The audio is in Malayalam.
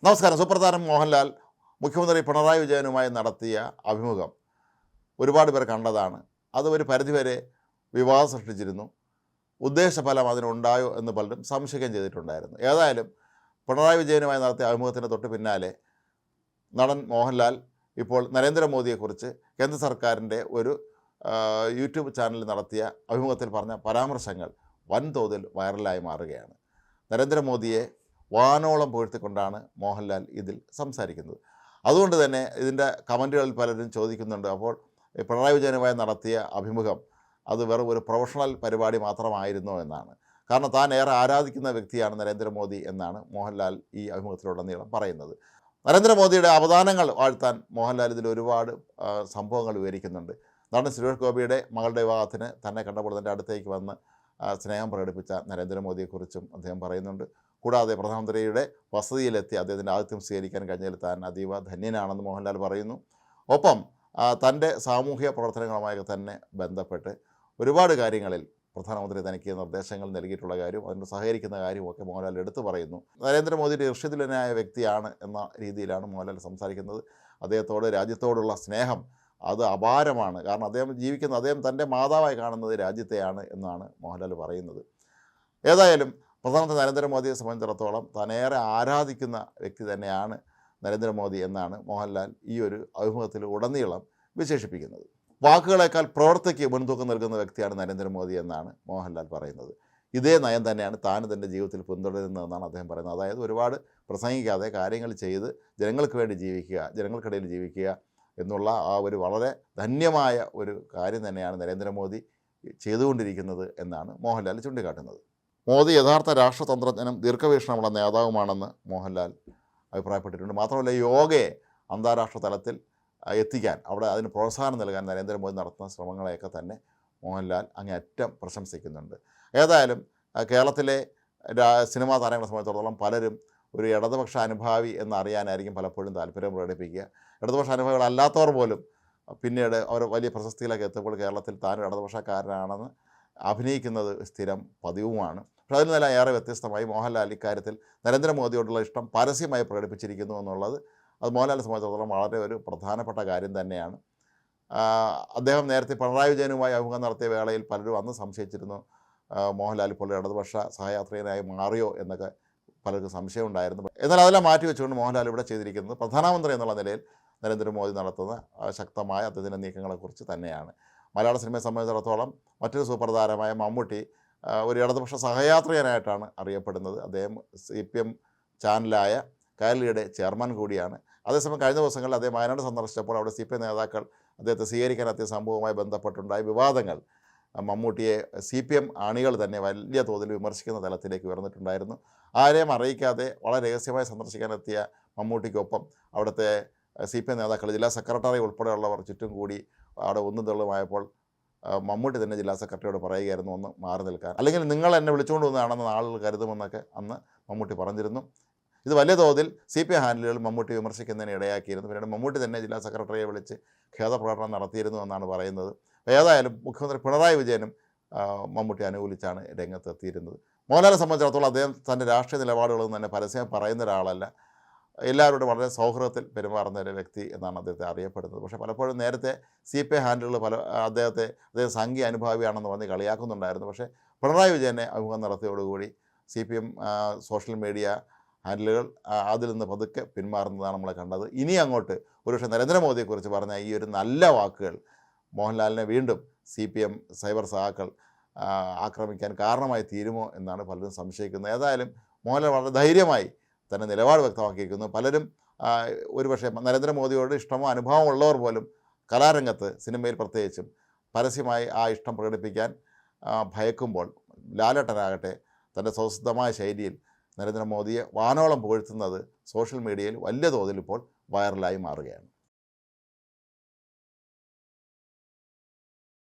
നമസ്കാരം. സൂപ്പർതാരം മോഹൻലാൽ മുഖ്യമന്ത്രി പിണറായി വിജയനുമായി നടത്തിയ അഭിമുഖം ഒരുപാട് പേർ കണ്ടതാണ്. അത് ഒരു പരിധിവരെ വിവാദം സൃഷ്ടിച്ചിരുന്നു. ഉദ്ദേശഫലം അതിനുണ്ടായോ എന്ന് പലരും സംശയിക്കുകയും ചെയ്തിട്ടുണ്ടായിരുന്നു. ഏതായാലും പിണറായി വിജയനുമായി നടത്തിയ അഭിമുഖത്തിന് തൊട്ട് പിന്നാലെ നടൻ മോഹൻലാൽ ഇപ്പോൾ നരേന്ദ്രമോദിയെക്കുറിച്ച് കേന്ദ്ര സർക്കാരിൻ്റെ ഒരു യൂട്യൂബ് ചാനലിൽ നടത്തിയ അഭിമുഖത്തിൽ പറഞ്ഞ പരാമർശങ്ങൾ വൻതോതിൽ വൈറലായി മാറുകയാണ്. നരേന്ദ്രമോദിയെ വാനോളം പുകഴ്ത്തിക്കൊണ്ടാണ് മോഹൻലാൽ ഇതിൽ സംസാരിക്കുന്നത്. അതുകൊണ്ട് തന്നെ ഇതിൻ്റെ കമൻറ്റുകളിൽ പലരും ചോദിക്കുന്നുണ്ട്, അപ്പോൾ പിണറായി വിജയനുമായി നടത്തിയ അഭിമുഖം അത് വെറും ഒരു പ്രൊഫഷണൽ പരിപാടി മാത്രമായിരുന്നോ എന്നാണ്. കാരണം താൻ ഏറെ ആരാധിക്കുന്ന വ്യക്തിയാണ് നരേന്ദ്രമോദി എന്നാണ് മോഹൻലാൽ ഈ അഭിമുഖത്തിലുടനീളം പറയുന്നത്. നരേന്ദ്രമോദിയുടെ അവദാനങ്ങൾ വാഴ്ത്താൻ മോഹൻലാൽ ഇതിൽ ഒരുപാട് സംഭവങ്ങൾ വിവരിക്കുന്നുണ്ട്. നടൻ സുരേഷ് ഗോപിയുടെ മകളുടെ വിവാഹത്തിന് തന്നെ കണ്ടപ്പോൾ തൻ്റെ അടുത്തേക്ക് വന്ന് സ്നേഹം പ്രകടിപ്പിച്ച നരേന്ദ്രമോദിയെക്കുറിച്ചും അദ്ദേഹം പറയുന്നുണ്ട്. കൂടാതെ പ്രധാനമന്ത്രിയുടെ വസതിയിലെത്തി അദ്ദേഹത്തിൻ്റെ ആതിഥ്യം സ്വീകരിക്കാൻ കഴിഞ്ഞതിൽ താൻ അതീവ ധന്യനാണെന്ന് മോഹൻലാൽ പറയുന്നു. ഒപ്പം തൻ്റെ സാമൂഹ്യ പ്രവർത്തനങ്ങളുമായി തന്നെ ബന്ധപ്പെട്ട് ഒരുപാട് കാര്യങ്ങളിൽ പ്രധാനമന്ത്രി തനിക്ക് നിർദ്ദേശങ്ങൾ നൽകിയിട്ടുള്ള കാര്യവും അതിന് സഹകരിക്കുന്ന കാര്യവുമൊക്കെ മോഹൻലാൽ എടുത്തു പറയുന്നു. നരേന്ദ്രമോദിയുടെ ഈർഷ്യതുല്യനായ വ്യക്തിയാണ് എന്ന രീതിയിലാണ് മോഹൻലാൽ സംസാരിക്കുന്നത്. അദ്ദേഹത്തോട് രാജ്യത്തോടുള്ള സ്നേഹം അത് അപാരമാണ്. കാരണം അദ്ദേഹം തൻ്റെ മാതാവായി കാണുന്നത് രാജ്യത്തെയാണ് എന്നാണ് മോഹൻലാൽ പറയുന്നത്. ഏതായാലും പ്രധാനമന്ത്രി നരേന്ദ്രമോദിയെ സംബന്ധിച്ചിടത്തോളം താനേറെ ആരാധിക്കുന്ന വ്യക്തി തന്നെയാണ് നരേന്ദ്രമോദി എന്നാണ് മോഹൻലാൽ ഈ ഒരു അഭിമുഖത്തിൽ ഉടനീളം വിശേഷിപ്പിക്കുന്നത്. വാക്കുകളേക്കാൾ പ്രവൃത്തിക്ക് മുൻതൂക്കം നൽകുന്ന വ്യക്തിയാണ് നരേന്ദ്രമോദി എന്നാണ് മോഹൻലാൽ പറയുന്നത്. ഇതേ നയം തന്നെയാണ് താൻ തൻ്റെ ജീവിതത്തിൽ പിന്തുടരുന്നതെന്നാണ് അദ്ദേഹം പറയുന്നത്. അതായത് ഒരുപാട് പ്രസംഗിക്കാതെ കാര്യങ്ങൾ ചെയ്ത് ജനങ്ങൾക്ക് വേണ്ടി ജീവിക്കുക, ജനങ്ങൾക്കിടയിൽ ജീവിക്കുക എന്നുള്ള ആ ഒരു വളരെ ധന്യമായ ഒരു കാര്യം തന്നെയാണ് നരേന്ദ്രമോദി ചെയ്തുകൊണ്ടിരിക്കുന്നത് എന്നാണ് മോഹൻലാൽ ചൂണ്ടിക്കാട്ടുന്നത്. മോദി യഥാർത്ഥ രാഷ്ട്രതന്ത്രജ്ഞനും ദീർഘവീക്ഷണമുള്ള നേതാവുമാണെന്ന് മോഹൻലാൽ അഭിപ്രായപ്പെട്ടിട്ടുണ്ട്. മാത്രമല്ല യോഗയെ അന്താരാഷ്ട്ര തലത്തിൽ എത്തിക്കാൻ, അവിടെ അതിന് പ്രോത്സാഹനം നൽകാൻ നരേന്ദ്രമോദി നടത്തുന്ന ശ്രമങ്ങളെയൊക്കെ തന്നെ മോഹൻലാൽ അങ്ങേയറ്റം പ്രശംസിക്കുന്നുണ്ട്. ഏതായാലും കേരളത്തിലെ സിനിമാ താരങ്ങളെ സംബന്ധിച്ചിടത്തോളം പലരും ഒരു ഇടതുപക്ഷ അനുഭാവി എന്നറിയാനായിരിക്കും പലപ്പോഴും താല്പര്യം പ്രകടിപ്പിക്കുക. ഇടതുപക്ഷ അനുഭാവികളല്ലാത്തവർ പോലും പിന്നീട് അവർ വലിയ പ്രശസ്തിയിലേക്ക് എത്തുമ്പോൾ കേരളത്തിൽ താനൊരു ഇടതുപക്ഷക്കാരനാണെന്ന് അഭിനയിക്കുന്നത് സ്ഥിരം പതിവുമാണ്. പക്ഷേ അതിൽ നിന്നെല്ലാം ഏറെ വ്യത്യസ്തമായി മോഹൻലാൽ ഇക്കാര്യത്തിൽ നരേന്ദ്രമോദിയോടുള്ള ഇഷ്ടം പരസ്യമായി പ്രകടിപ്പിച്ചിരിക്കുന്നു എന്നുള്ളത് അത് മോഹൻലാലിനെ സംബന്ധിച്ചിടത്തോളം വളരെ ഒരു പ്രധാനപ്പെട്ട കാര്യം തന്നെയാണ്. അദ്ദേഹം നേരത്തെ പിണറായി വിജയനുമായി അഭിമുഖം നടത്തിയ വേളയിൽ പലരും അന്ന് സംശയിച്ചിരുന്നു മോഹൻലാൽ ഇപ്പോൾ ഇടതുപക്ഷ സഹയാത്രികനായി മാറിയോ എന്നൊക്കെ പലർക്കും സംശയം ഉണ്ടായിരുന്നു. എന്നാൽ അതെല്ലാം മാറ്റിവെച്ചുകൊണ്ട് മോഹൻലാൽ ഇവിടെ ചെയ്തിരിക്കുന്നത് പ്രധാനമന്ത്രി എന്നുള്ള നിലയിൽ നരേന്ദ്രമോദി നടത്തുന്ന ശക്തമായ അദ്ദേഹത്തിൻ്റെ നീക്കങ്ങളെക്കുറിച്ച് തന്നെയാണ്. മലയാള സിനിമയെ സംബന്ധിച്ചിടത്തോളം മറ്റൊരു സൂപ്പർ താരമായ മമ്മൂട്ടി ഒരു ഇടതുപക്ഷ സഹയാത്രികനായിട്ടാണ് അറിയപ്പെടുന്നത്. അദ്ദേഹം CPM ചാനലായ കൈരളിയുടെ ചെയർമാൻ കൂടിയാണ്. അതേസമയം കഴിഞ്ഞ ദിവസങ്ങളിൽ അദ്ദേഹം വയനാട് സന്ദർശിച്ചപ്പോൾ അവിടെ CPM നേതാക്കൾ അദ്ദേഹത്തെ സ്വീകരിക്കാനെത്തിയ സംഭവവുമായി ബന്ധപ്പെട്ടുണ്ടായ വിവാദങ്ങൾ മമ്മൂട്ടിയെ CPM അണികൾ തന്നെ വലിയ തോതിൽ വിമർശിക്കുന്ന തലത്തിലേക്ക് ഉയർന്നിട്ടുണ്ടായിരുന്നു. ആരെയും അറിയിക്കാതെ വളരെ രഹസ്യമായി സന്ദർശിക്കാനെത്തിയ മമ്മൂട്ടിക്കൊപ്പം അവിടുത്തെ CPM നേതാക്കൾ, ജില്ലാ സെക്രട്ടറി ഉൾപ്പെടെയുള്ളവർ ചുറ്റും കൂടി അവിടെ ഒന്നും തെള്ളുമായപ്പോൾ മമ്മൂട്ടി തന്നെ ജില്ലാ സെക്രട്ടറിയോട് പറയുകയായിരുന്നു ഒന്ന് മാറി നിൽക്കാൻ, അല്ലെങ്കിൽ നിങ്ങൾ എന്നെ വിളിച്ചുകൊണ്ട് വന്നതാണെന്ന് ആളുകൾ കരുതുമെന്നൊക്കെ അന്ന് മമ്മൂട്ടി പറഞ്ഞിരുന്നു. ഇത് വലിയ തോതിൽ CPM ഹാൻഡിലുകൾ മമ്മൂട്ടി വിമർശിക്കുന്നതിന് ഇടയാക്കിയിരുന്നു. പിന്നീട് മമ്മൂട്ടി തന്നെ ജില്ലാ സെക്രട്ടറിയെ വിളിച്ച് ഖേദപ്രകടനം നടത്തിയിരുന്നു എന്നാണ് പറയുന്നത്. ഏതായാലും മുഖ്യമന്ത്രി പിണറായി വിജയനും മമ്മൂട്ടി അനുകൂലിച്ചാണ് രംഗത്തെത്തിയിരുന്നത്. മോഹൻലാലിനെ സംബന്ധിച്ചിടത്തോളം അദ്ദേഹം തൻ്റെ രാഷ്ട്രീയ നിലപാടുകളൊന്നും തന്നെ പരസ്യം പറയുന്ന ഒരാളല്ല. എല്ലാവരോടും വളരെ സൗഹൃദത്തിൽ പെരുമാറുന്ന ഒരു വ്യക്തി എന്നാണ് അദ്ദേഹത്തെ അറിയപ്പെടുന്നത്. പക്ഷേ പലപ്പോഴും നേരത്തെ CPM ഹാൻഡിലുകൾ അദ്ദേഹം സംഘീയ അനുഭാവിയാണെന്ന് പറഞ്ഞ് കളിയാക്കുന്നുണ്ടായിരുന്നു. പക്ഷേ പിണറായി വിജയനെ അഭിമുഖം നടത്തിയോടുകൂടി CPM സോഷ്യൽ മീഡിയ ഹാൻഡിലുകൾ അതിൽ നിന്ന് പതുക്കെ പിന്മാറുന്നതാണ് നമ്മൾ കണ്ടത്. ഇനി അങ്ങോട്ട് ഒരുപക്ഷെ നരേന്ദ്രമോദിയെക്കുറിച്ച് പറഞ്ഞ ഈ ഒരു നല്ല വാക്കുകൾ മോഹൻലാലിനെ വീണ്ടും CPM സൈബർ സഹാക്കൾ ആക്രമിക്കാൻ കാരണമായി തീരുമോ എന്നാണ് പലരും സംശയിക്കുന്നത്. ഏതായാലും മോഹൻലാൽ വളരെ ധൈര്യമായി തന്നെ നിലപാട് വ്യക്തമാക്കിയിരിക്കുന്നു. പലരും ഒരുപക്ഷെ നരേന്ദ്രമോദിയോട് ഇഷ്ടമോ അനുഭവമോ ഉള്ളവർ പോലും കലാരംഗത്ത്, സിനിമയിൽ പ്രത്യേകിച്ചും പരസ്യമായി ആ ഇഷ്ടം പ്രകടിപ്പിക്കാൻ ഭയക്കുമ്പോൾ ലാലേട്ടനാകട്ടെ തൻ്റെ സ്വസിദ്ധമായ ശൈലിയിൽ നരേന്ദ്രമോദിയെ വാനോളം പുകഴ്ത്തുന്നത് സോഷ്യൽ മീഡിയയിൽ വലിയ തോതിൽ ഇപ്പോൾ വൈറലായി മാറുകയാണ്.